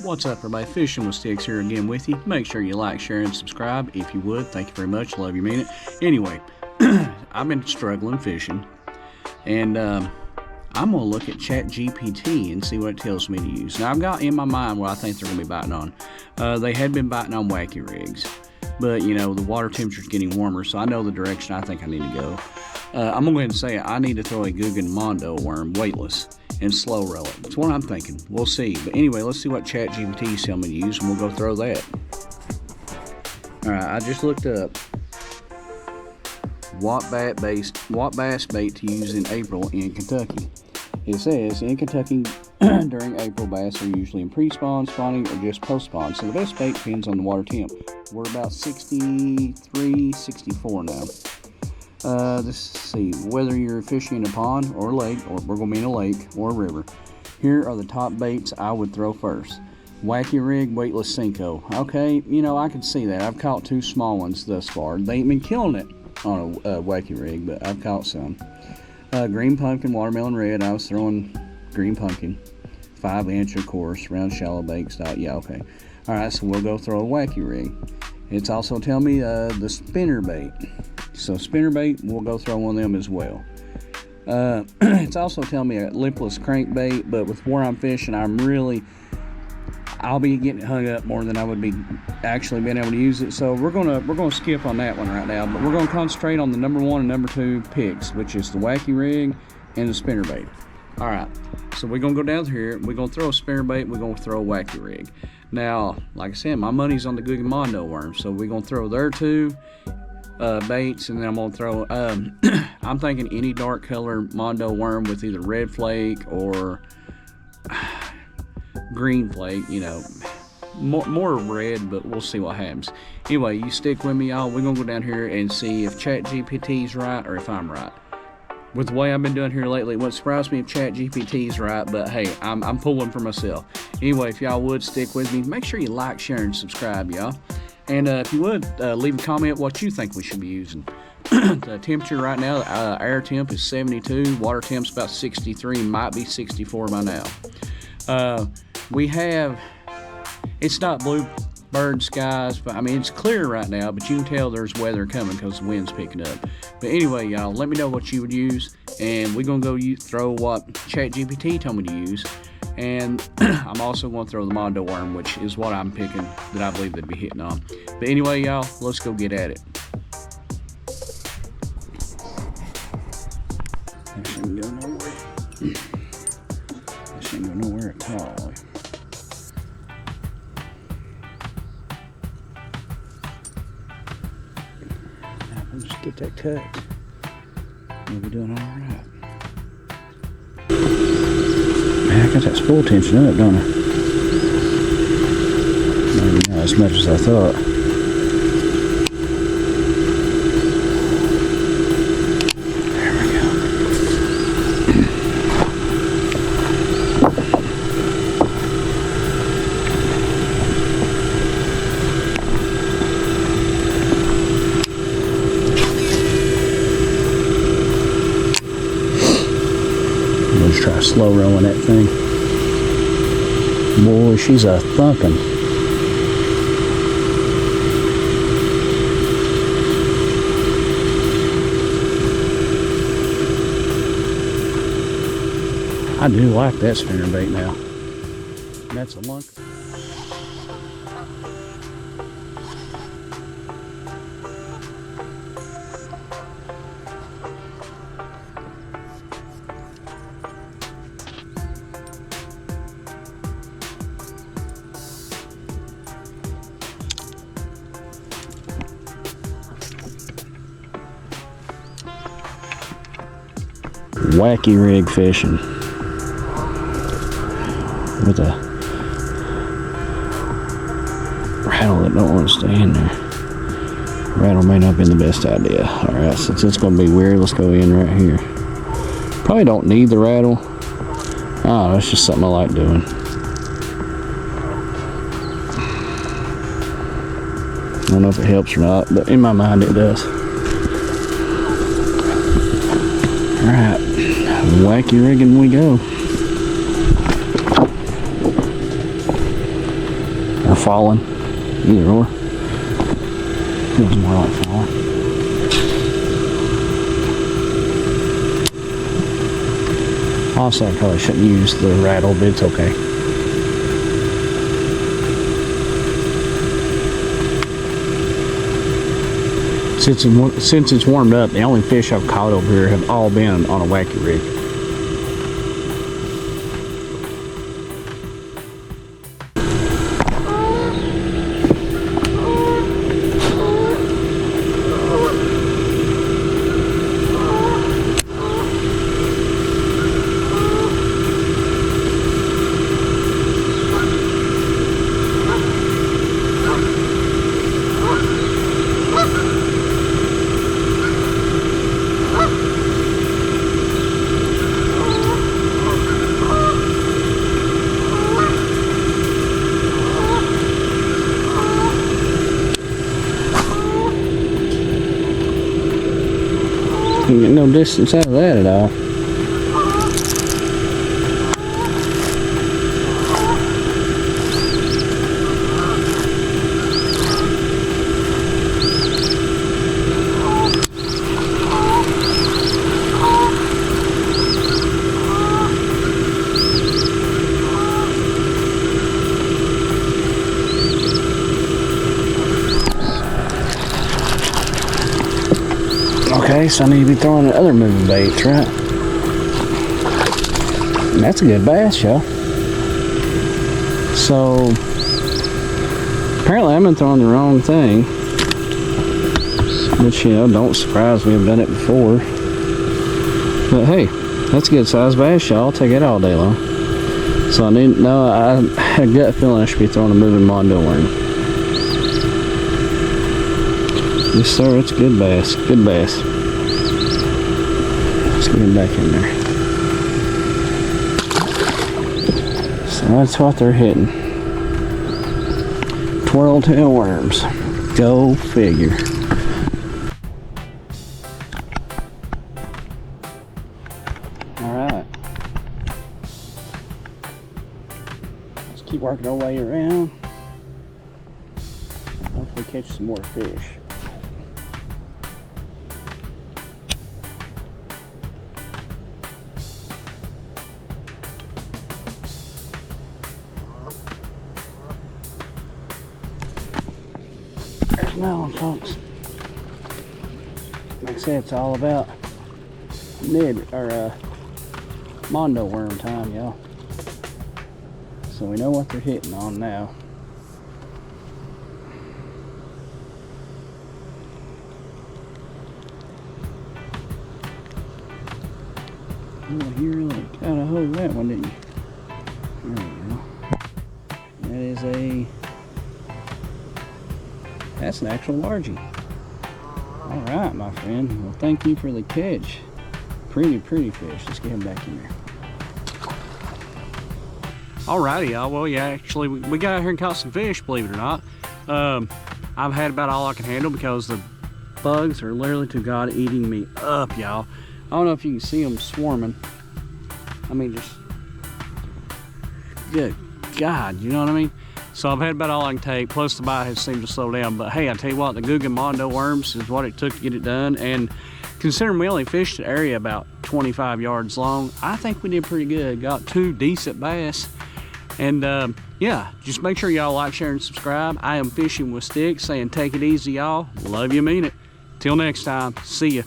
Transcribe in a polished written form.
What's up, everybody? Fishing with Sticks here again with you. Make sure you like, share, and subscribe if you would. Thank you very much. Love you, mean it. Anyway, I've been struggling fishing, and I'm going to look at ChatGPT and see what it tells me to use. Now, I've got in my mind what I think they're going to be biting on. They had been biting on wacky rigs, but, you know, the water temperature's getting warmer, so I know the direction I think I need to go. I'm going to go ahead and say I need to throw a Guggen Mondo worm weightless and slow roll it. That's what I'm thinking. We'll see. But anyway, let's see what ChatGPT is telling me to use, and we'll go throw that. Alright, I just looked up what bass bait to use in April in Kentucky. It says, in Kentucky, during April, bass are usually in pre-spawn, spawning, or just post-spawn. So the best bait depends on the water temp. We're about 63, 64 now. Let's see, whether you're fishing in a pond or a lake, or we're going to be in a lake or a river, here are the top baits I would throw first. Wacky rig, weightless Cinco. Okay, you know, I can see that. I've caught 2 small ones thus far. They ain't been killing it on a wacky rig, but I've caught some. Green pumpkin, watermelon red. I was throwing green pumpkin. 5-inch, of course, round shallow bait style. Yeah, okay. Alright, so we'll go throw a wacky rig. It's also telling me the spinner bait. So spinner bait, we'll go throw one of them as well. It's also telling me a lipless crankbait, but with where I'm fishing, I'll be getting hung up more than I would be actually being able to use it. So we're gonna skip on that one right now, but we're gonna concentrate on the number 1 and number 2 picks, which is the wacky rig and the spinner bait. All right, so we're gonna go down here. We're gonna throw a spinner bait. We're gonna throw a wacky rig. Now, like I said, my money's on the Guggen Mondo worm, so we're gonna throw their 2 baits, and then I'm gonna throw I'm thinking any dark color Mondo worm with either red flake or green flake, you know, more red, but we'll see what happens. Anyway, you stick with me, y'all. We're gonna go down here and see if ChatGPT's right or if I'm right. With the way I've been doing here lately, it wouldn't surprise me if ChatGPT's right, but hey, I'm pulling for myself. Anyway, if y'all would stick with me, make sure you like, share, and subscribe, y'all. And if you would, leave a comment what you think we should be using. The temperature right now, air temp is 72, water temp's about 63, might be 64 by now. We have, it's not bluebird skies, but I mean, it's clear right now, but you can tell there's weather coming because the wind's picking up. But anyway, y'all, let me know what you would use, and we're going to go throw what ChatGPT told me to use. And I'm also going to throw the Mondo worm, which is what I'm picking that I believe they'd be hitting on. But anyway, y'all, let's go get at it. This ain't go nowhere. This ain't go nowhere at all. Let's just get that cut. We'll be doing all right. Man, I got that spool tension up, don't I? Maybe not as much as I thought. There we go. Let's try slow rolling that thing. Boy, she's a thumping. I do like that spinner bait now. That's a lunk. Wacky rig fishing with a rattle that don't want to stay in there. Rattle may not be the best idea. Alright, since it's going to be weird, let's go in right here. Probably don't need the rattle. Oh, that's just something I like doing. I don't know if it helps or not, but in my mind it does. Alright, wacky rigging we go. or falling, either or. Feels more like falling. Also, I probably shouldn't use the rattle, but it's okay. Since it's warmed up, the only fish I've caught over here have all been on a wacky rig. You get no distance out of that at all. Okay, so I need to be throwing the other moving baits, right? And that's a good bass, y'all. So, apparently I've been throwing the wrong thing. Which, you know, don't surprise me, I've done it before. But hey, that's a good size bass, y'all. I'll take it all day long. So I didn't know, I had a gut feeling I should be throwing a moving mondo worm. Yes sir, it's a good bass, good bass. Let's get him back in there. So that's what they're hitting. Twirl tail worms. Go figure. Alright. Let's keep working our way around. Hopefully catch some more fish. There's another one, folks. Like I said, it's all about mondo worm time, y'all. So we know what they're hitting on now. Oh, you really kind of hold that one, didn't you? There we go. That is that's an actual largie. All right, my friend. Well, thank you for the catch. Pretty fish. Let's get him back in there. Alrighty, y'all. Well, yeah, actually, we got out here and caught some fish, believe it or not. I've had about all I can handle because the bugs are literally to God eating me up, y'all. I don't know if you can see them swarming. I mean, just good God, you know what I mean? So I've had about all I can take, plus the bite has seemed to slow down. But hey, I tell you what, the Googan Mondo worms is what it took to get it done. And considering we only fished the area about 25 yards long, I think we did pretty good. Got 2 decent bass. And yeah, just make sure y'all like, share, and subscribe. I am Fishing with Sticks saying take it easy, y'all. Love you, mean it. Till next time, see ya.